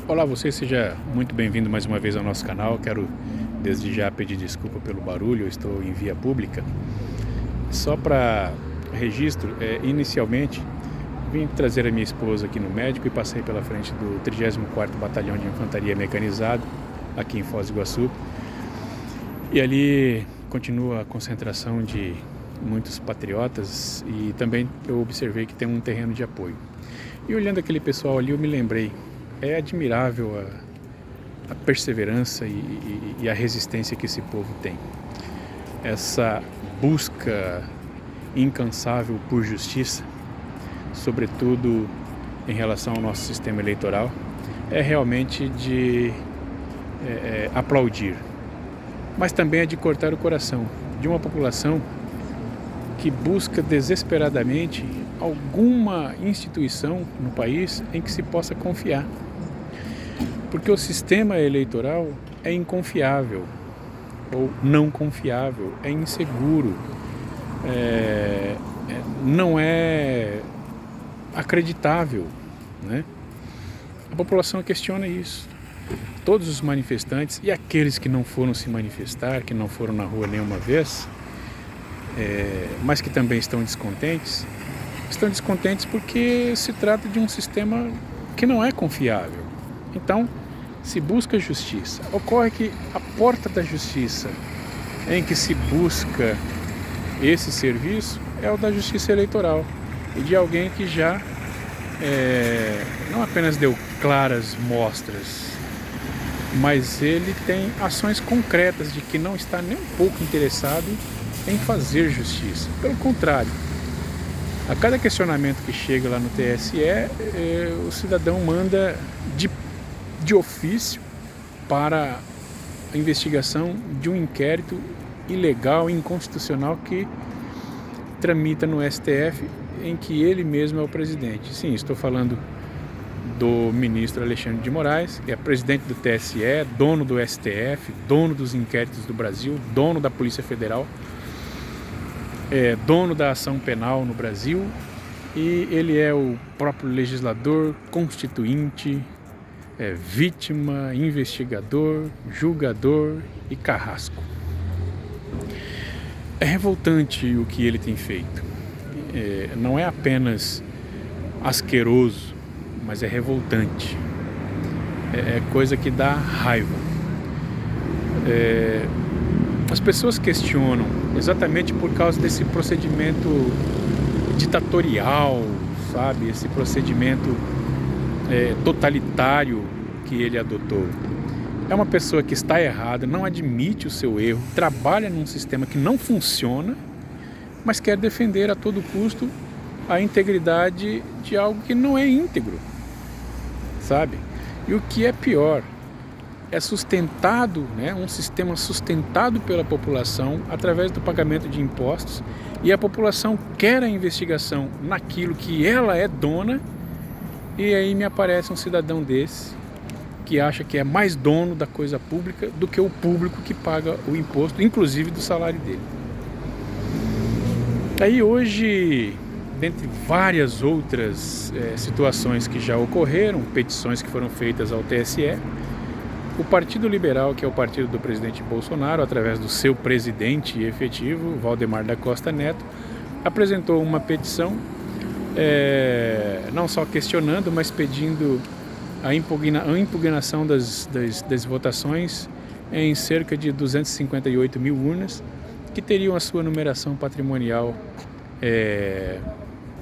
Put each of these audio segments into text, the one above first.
Olá, você seja muito bem-vindo mais uma vez ao nosso canal. Quero desde já pedir desculpa pelo barulho, eu estou em via pública. Só para registro, inicialmente vim trazer a minha esposa aqui no médico e passei pela frente do 34º Batalhão de Infantaria Mecanizado, aqui em Foz do Iguaçu. E ali continua a concentração de muitos patriotas e também eu observei que tem um terreno de apoio. E olhando aquele pessoal ali, eu me lembrei, é admirável a perseverança e a resistência que esse povo tem. Essa busca incansável por justiça, sobretudo em relação ao nosso sistema eleitoral, é realmente de aplaudir. Mas também é de cortar o coração de uma população que busca desesperadamente alguma instituição no país em que se possa confiar. Porque o sistema eleitoral é inconfiável, ou não confiável, é inseguro, não é acreditável, né? A população questiona isso. Todos os manifestantes e aqueles que não foram se manifestar, que não foram na rua nenhuma vez, mas que também estão descontentes porque se trata de um sistema que não é confiável. Então, se busca justiça. Ocorre que a porta da justiça em que se busca esse serviço é o da justiça eleitoral e de alguém que já não apenas deu claras mostras, mas ele tem ações concretas de que não está nem um pouco interessado em fazer justiça. Pelo contrário, a cada questionamento que chega lá no TSE, o cidadão manda de ofício para a investigação de um inquérito ilegal e inconstitucional que tramita no STF, em que ele mesmo é o presidente. Sim, estou falando do ministro Alexandre de Moraes, que é presidente do TSE, dono do STF, dono dos inquéritos do Brasil, dono da Polícia Federal, dono da ação penal no Brasil, e ele é o próprio legislador, constituinte, vítima, investigador, julgador e carrasco. É revoltante o que ele tem feito. Não é apenas asqueroso, mas é revoltante. É coisa que dá raiva. As pessoas questionam exatamente por causa desse procedimento ditatorial, sabe? Esse procedimento totalitário que ele adotou. É uma pessoa que está errada, não admite o seu erro, trabalha num sistema que não funciona, mas quer defender a todo custo a integridade de algo que não é íntegro, sabe? E o que é pior, é sustentado, um sistema sustentado pela população através do pagamento de impostos, e a população quer a investigação naquilo que ela é dona, e aí me aparece um cidadão desse que acha que é mais dono da coisa pública do que o público que paga o imposto, inclusive do salário dele. Aí hoje, dentre várias outras situações que já ocorreram, petições que foram feitas ao TSE, o Partido Liberal, que é o partido do presidente Bolsonaro, através do seu presidente efetivo, Valdemar da Costa Neto, apresentou uma petição, não só questionando, mas pedindo a impugnação das votações em cerca de 258 mil urnas, que teriam a sua numeração patrimonial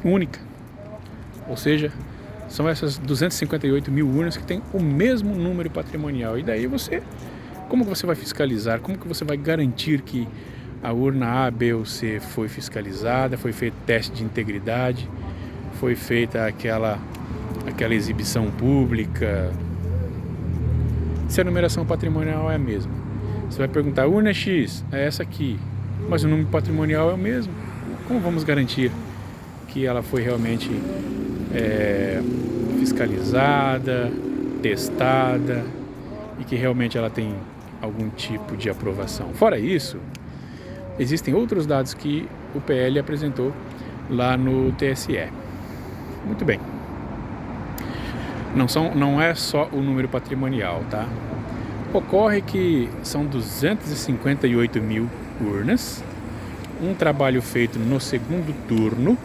única. Ou seja, são essas 258 mil urnas que têm o mesmo número patrimonial. E daí como que você vai fiscalizar? Como que você vai garantir que a urna A, B ou C foi fiscalizada, foi feito teste de integridade, foi feita aquela exibição pública, se a numeração patrimonial é a mesma? Você vai perguntar, urna X é essa aqui, mas o número patrimonial é o mesmo. Como vamos garantir que ela foi realmente fiscalizada, testada e que realmente ela tem algum tipo de aprovação? Fora isso, existem outros dados que o PL apresentou lá no TSE. Muito bem. Não é só o número patrimonial, tá? Ocorre que são 258 mil urnas, um trabalho feito no segundo turno.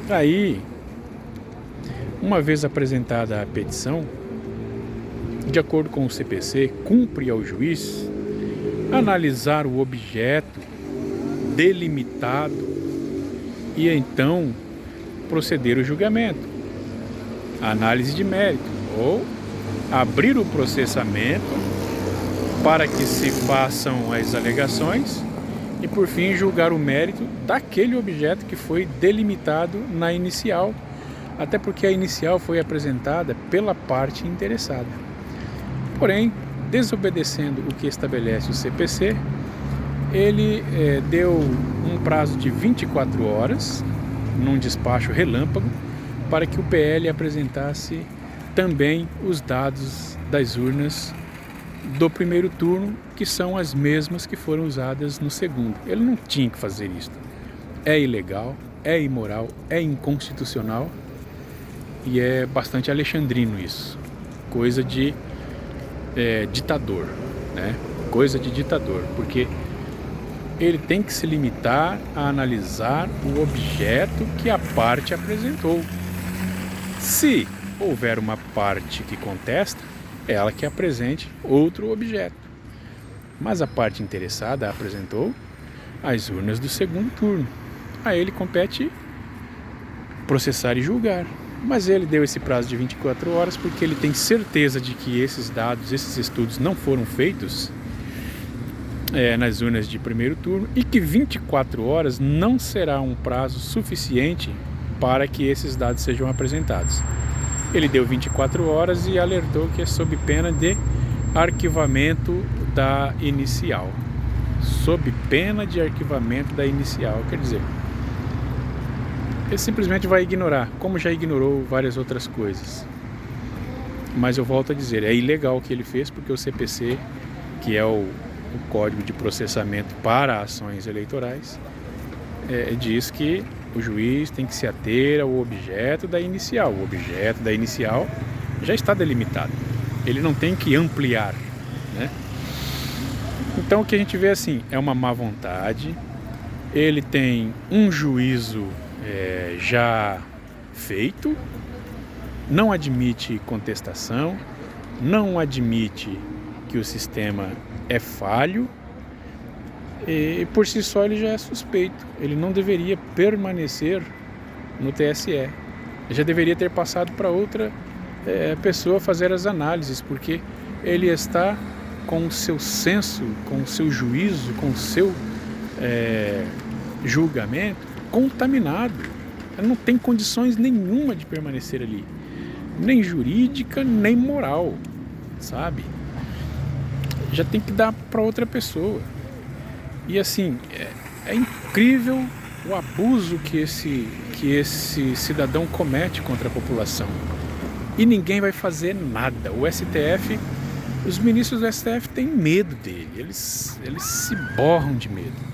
Aí, uma vez apresentada a petição, de acordo com o CPC, cumpre ao juiz analisar o objeto delimitado e então proceder o julgamento, a análise de mérito, ou abrir o processamento para que se façam as alegações e, por fim, julgar o mérito daquele objeto que foi delimitado na inicial, até porque a inicial foi apresentada pela parte interessada. Porém, desobedecendo o que estabelece o CPC, ele deu um prazo de 24 horas, num despacho relâmpago, para que o PL apresentasse também os dados das urnas do primeiro turno, que são as mesmas que foram usadas no segundo. Ele não tinha que fazer isso. É ilegal, é imoral, é inconstitucional e é bastante alexandrino isso. Coisa de ditador, né? Coisa de ditador, porque ele tem que se limitar a analisar o objeto que a parte apresentou. Se houver uma parte que contesta, ela que apresente outro objeto. Mas a parte interessada apresentou as urnas do segundo turno. A ele compete processar e julgar. Mas ele deu esse prazo de 24 horas porque ele tem certeza de que esses dados, esses estudos não foram feitos nas urnas de primeiro turno e que 24 horas não será um prazo suficiente para que esses dados sejam apresentados. Ele deu 24 horas e alertou que é sob pena de arquivamento da inicial. Sob pena de arquivamento da inicial, quer dizer, ele simplesmente vai ignorar, como já ignorou várias outras coisas. Mas eu volto a dizer, é ilegal o que ele fez, porque o CPC, que é o Código de Processamento para Ações Eleitorais, diz que o juiz tem que se ater ao objeto da inicial. O objeto da inicial já está delimitado. Ele não tem que ampliar, né? Então o que a gente vê assim, é uma má vontade, ele tem um juízo já feito, não admite contestação, não admite que o sistema é falho e por si só ele já é suspeito. Ele não deveria permanecer no TSE. Ele já deveria ter passado para outra pessoa fazer as análises, porque ele está com o seu senso, com o seu juízo, com o seu julgamento contaminado. Ele não tem condições nenhuma de permanecer ali, nem jurídica, nem moral, sabe? Já tem que dar para outra pessoa. E assim, é incrível o abuso que esse cidadão comete contra a população. E ninguém vai fazer nada. O STF, os ministros do STF têm medo dele. Eles se borram de medo.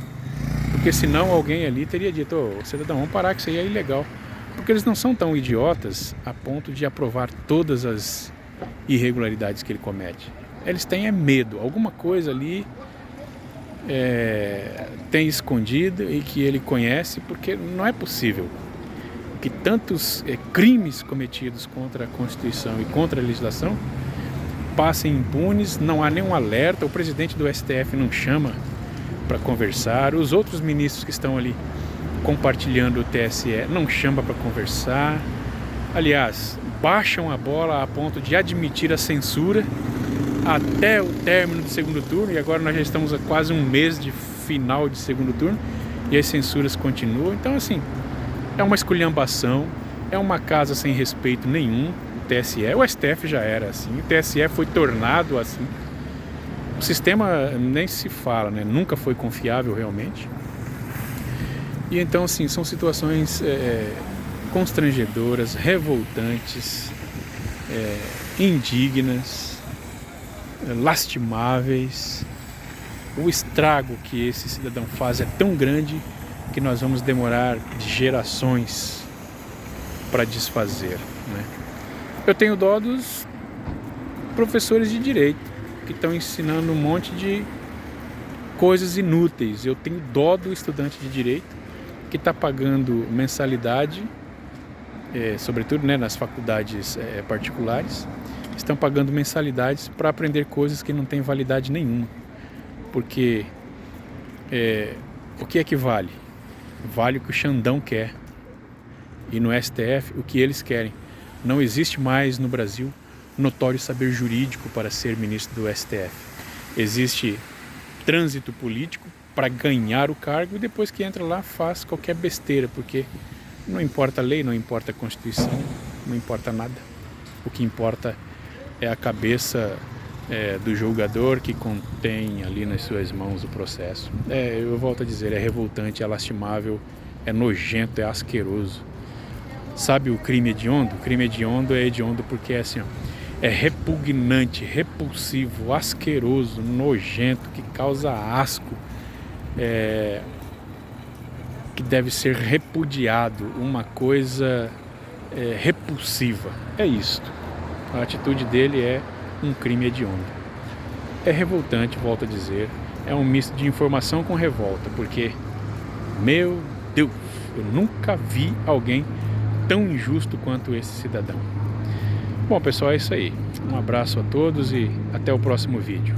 Porque senão alguém ali teria dito, cidadão, vamos parar que isso aí é ilegal. Porque eles não são tão idiotas a ponto de aprovar todas as irregularidades que ele comete. Eles têm medo. Alguma coisa ali tem escondido e que ele conhece, porque não é possível que tantos crimes cometidos contra a Constituição e contra a legislação passem impunes, não há nenhum alerta, o presidente do STF não chama para conversar, os outros ministros que estão ali compartilhando o TSE não chama para conversar, aliás, baixam a bola a ponto de admitir a censura até o término do segundo turno, e agora nós já estamos a quase um mês de final de segundo turno e as censuras continuam. Então assim, é uma esculhambação, é uma casa sem respeito nenhum. O TSE, o STF já era assim, o TSE foi tornado assim. O sistema nem se fala, né? Nunca foi confiável realmente. E então assim, são situações constrangedoras, revoltantes, indignas, lastimáveis. O estrago que esse cidadão faz é tão grande que nós vamos demorar gerações para desfazer, né? Eu tenho dó dos professores de direito que estão ensinando um monte de coisas inúteis. Eu tenho dó do estudante de direito que está pagando mensalidade, sobretudo, né, nas faculdades particulares, estão pagando mensalidades para aprender coisas que não têm validade nenhuma. Porque o que é que vale? Vale o que o Xandão quer. E no STF, o que eles querem. Não existe mais no Brasil notório saber jurídico para ser ministro do STF. Existe trânsito político para ganhar o cargo e depois que entra lá faz qualquer besteira, porque não importa a lei, não importa a Constituição, não importa nada. O que importa é a cabeça do julgador que contém ali nas suas mãos o processo. Eu volto a dizer, é revoltante, é lastimável, é nojento, é asqueroso. Sabe o crime hediondo? O crime hediondo é hediondo porque é assim, ó, é repugnante, repulsivo, asqueroso, nojento, que causa asco, que deve ser repudiado, uma coisa repulsiva. É isto. A atitude dele é um crime hediondo. É revoltante, volto a dizer, é um misto de informação com revolta, porque, meu Deus, eu nunca vi alguém tão injusto quanto esse cidadão. Bom, pessoal, é isso aí. Um abraço a todos e até o próximo vídeo.